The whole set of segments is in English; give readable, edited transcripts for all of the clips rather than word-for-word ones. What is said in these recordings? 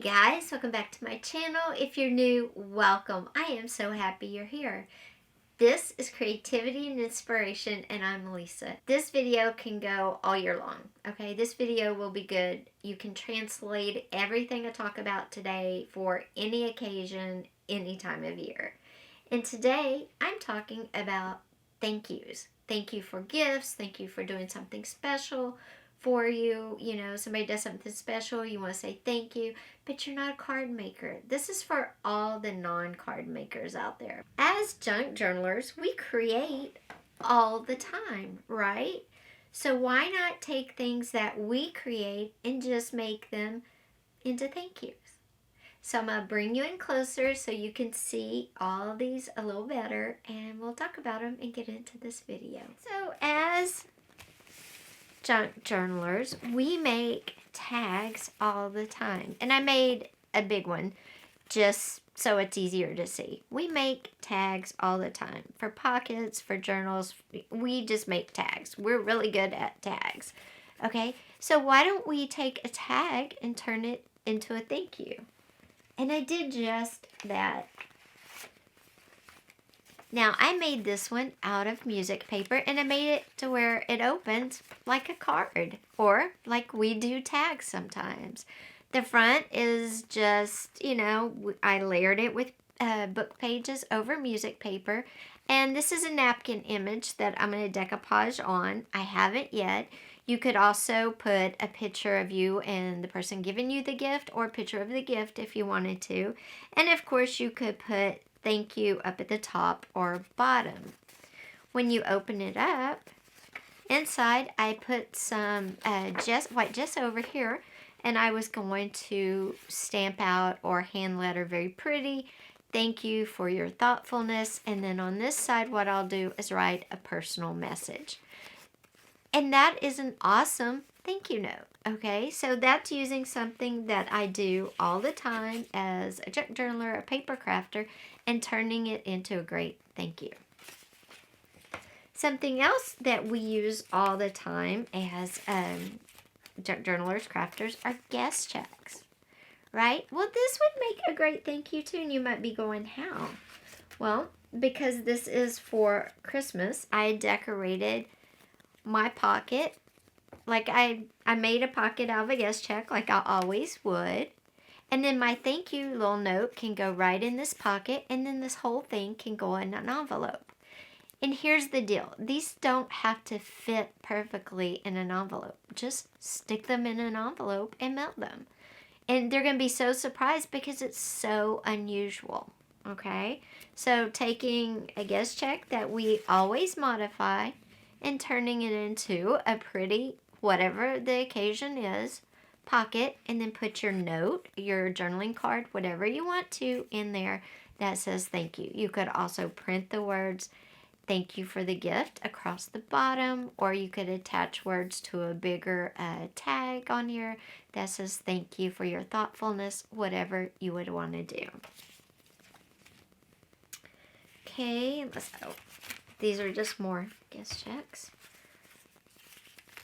Hey guys, welcome back to my channel. If you're new, welcome. I am so happy you're here. This is Creativity and Inspiration, and I'm Melissa. This video can go all year long, okay? This video will be good. You can translate everything I talk about today for any occasion, any time of year. And today, I'm talking about thank yous. Thank you for gifts. Thank you for doing something special for you. You know, somebody does something special, you want to say thank you, but you're not a card maker. This is for all the non-card makers out there. As junk journalers, we create all the time, right? So why not take things that we create and just make them into thank yous? So I'm going to bring you in closer so you can see all of these a little better, and we'll talk about them and get into this video. So as junk journalers, we make tags all the time. And I made a big one just so it's easier to see. We make tags all the time. For pockets, for journals, we just make tags. We're really good at tags. Okay, so why don't we take a tag and turn it into a thank you? And I did just that. Now, I made this one out of music paper, and I made it to where it opens like a card, or like we do tags sometimes. The front is just, you know, I layered it with book pages over music paper, and this is a napkin image that I'm going to decoupage on. I haven't yet. You could also put a picture of you and the person giving you the gift, or a picture of the gift if you wanted to. And of course, you could put thank you up at the top or bottom. When you open it up, inside I put some white gesso over here, and I was going to stamp out or hand letter very pretty, thank you for your thoughtfulness. And then on this side, what I'll do is write a personal message. And that is an awesome thank you note. Okay, so that's using something that I do all the time as a junk journaler, a paper crafter, and turning it into a great thank you. Something else that we use all the time as junk journalers, crafters, are guest checks, right? Well, this would make a great thank you too, and you might be going, how? Well, because this is for Christmas, I decorated my pocket. Like I made a pocket out of a guest check like I always would. And then my thank you little note can go right in this pocket, and then this whole thing can go in an envelope. And here's the deal. These don't have to fit perfectly in an envelope. Just stick them in an envelope and mail them. And they're going to be so surprised because it's so unusual. Okay? So taking a guest check that we always modify and turning it into a pretty, whatever the occasion is, pocket, and then put your note, your journaling card, whatever you want to, in there that says thank you. You could also print the words thank you for the gift across the bottom, or you could attach words to a bigger tag on here that says thank you for your thoughtfulness, whatever you would want to do. Okay, these are just more guest checks.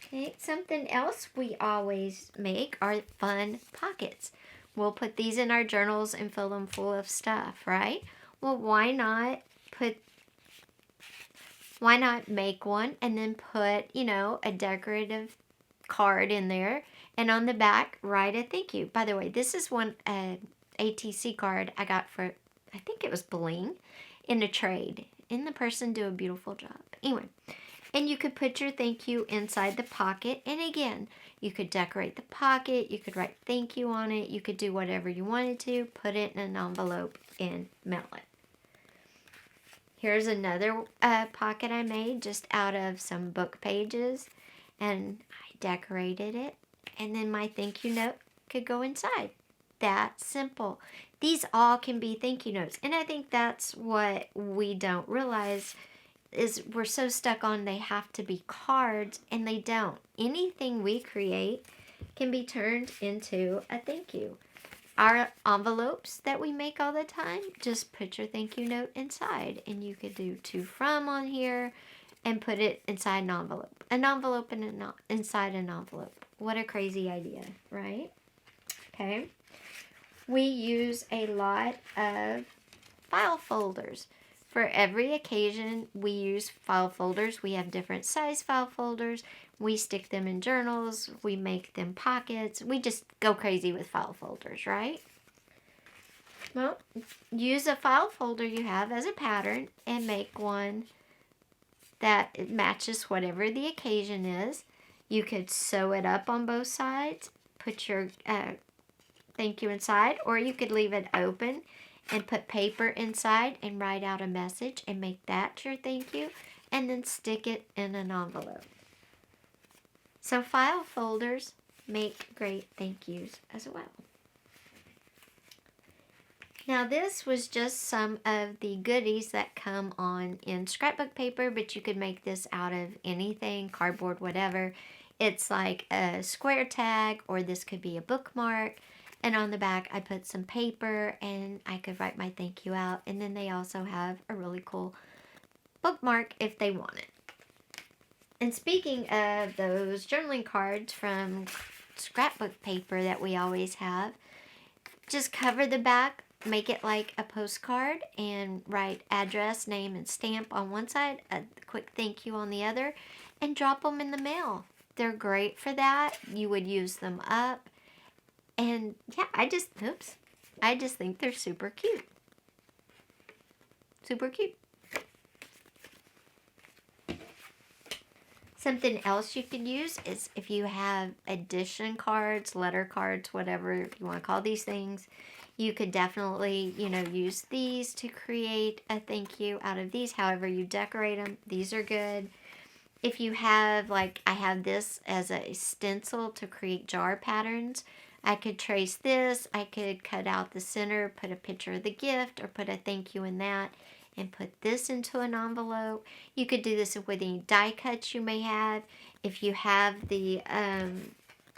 Okay, something else we always make are fun pockets. We'll put these in our journals and fill them full of stuff, right? Well, why not make one and then put, you know, a decorative card in there, and on the back write a thank you. By the way, this is one ATC card I got for, I think it was bling, in a trade. And the person do a beautiful job. Anyway, and you could put your thank you inside the pocket. And again, you could decorate the pocket. You could write thank you on it. You could do whatever you wanted to. Put it in an envelope and mail it. Here's another pocket I made just out of some book pages. And I decorated it. And then my thank you note could go inside. That simple. These all can be thank you notes. And I think that's what we don't realize is we're so stuck on they have to be cards, and they don't. Anything we create can be turned into a thank you. Our envelopes that we make all the time, just put your thank you note inside, and you could do to from on here and put it inside an envelope. An envelope and inside an envelope. What a crazy idea, right? Okay. we use a lot of file folders. For every occasion, we use file folders. We have different size file folders. We stick them in journals. We make them pockets. We just go crazy with file folders, right? Well, use a file folder you have as a pattern and make one that matches whatever the occasion is. You could sew it up on both sides, put your thank you inside, or you could leave it open and put paper inside and write out a message and make that your thank you, and then stick it in an envelope. So file folders make great thank yous as well. Now this was just some of the goodies that come on in scrapbook paper, but you could make this out of anything, cardboard, whatever. It's like a square tag, or this could be a bookmark. And on the back, I put some paper and I could write my thank you out. And then they also have a really cool bookmark if they want it. And speaking of those journaling cards from scrapbook paper that we always have, just cover the back, make it like a postcard, and write address, name, and stamp on one side, a quick thank you on the other, and drop them in the mail. They're great for that. You would use them up. And yeah, I just think they're super cute. Super cute. Something else you could use is if you have addition cards, letter cards, whatever you want to call these things, you could definitely, use these to create a thank you out of these. However you decorate them, these are good. If you have, like I have this as a stencil to create jar patterns, I could trace this, I could cut out the center, put a picture of the gift, or put a thank you in that, and put this into an envelope. You could do this with any die cuts you may have. If you have the,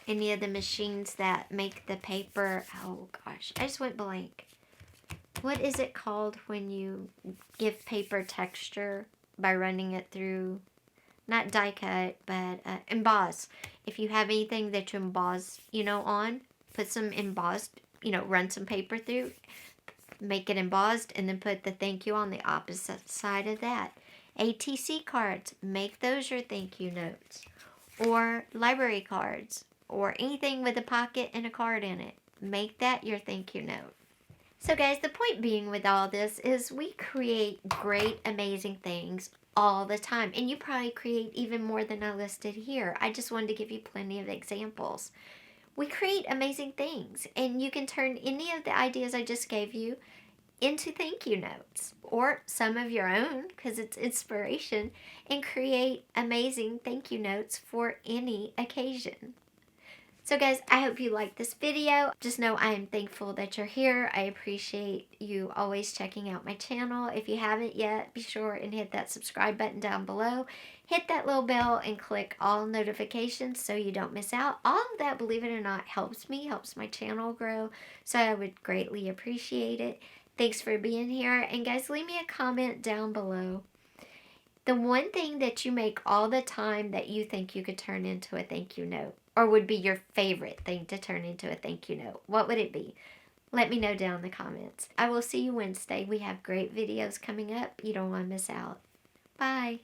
any of the machines that make the paper, oh gosh, I just went blank. What is it called when you give paper texture by running it through, not die cut, but emboss. If you have anything that you emboss, on, put some embossed, run some paper through, make it embossed, and then put the thank you on the opposite side of that. ATC cards, make those your thank you notes. Or library cards, or anything with a pocket and a card in it. Make that your thank you note. So guys, the point being with all this is we create great, amazing things all the time. And you probably create even more than I listed here. I just wanted to give you plenty of examples. We create amazing things, and you can turn any of the ideas I just gave you into thank you notes, or some of your own, because it's inspiration, and create amazing thank you notes for any occasion. So guys, I hope you liked this video. Just know I am thankful that you're here. I appreciate you always checking out my channel. If you haven't yet, be sure and hit that subscribe button down below. Hit that little bell and click all notifications so you don't miss out. All of that, believe it or not, helps me, helps my channel grow. So I would greatly appreciate it. Thanks for being here. And guys, leave me a comment down below. The one thing that you make all the time that you think you could turn into a thank you note, or would be your favorite thing to turn into a thank you note, what would it be? Let me know down in the comments. I will see you Wednesday. We have great videos coming up. You don't want to miss out. Bye.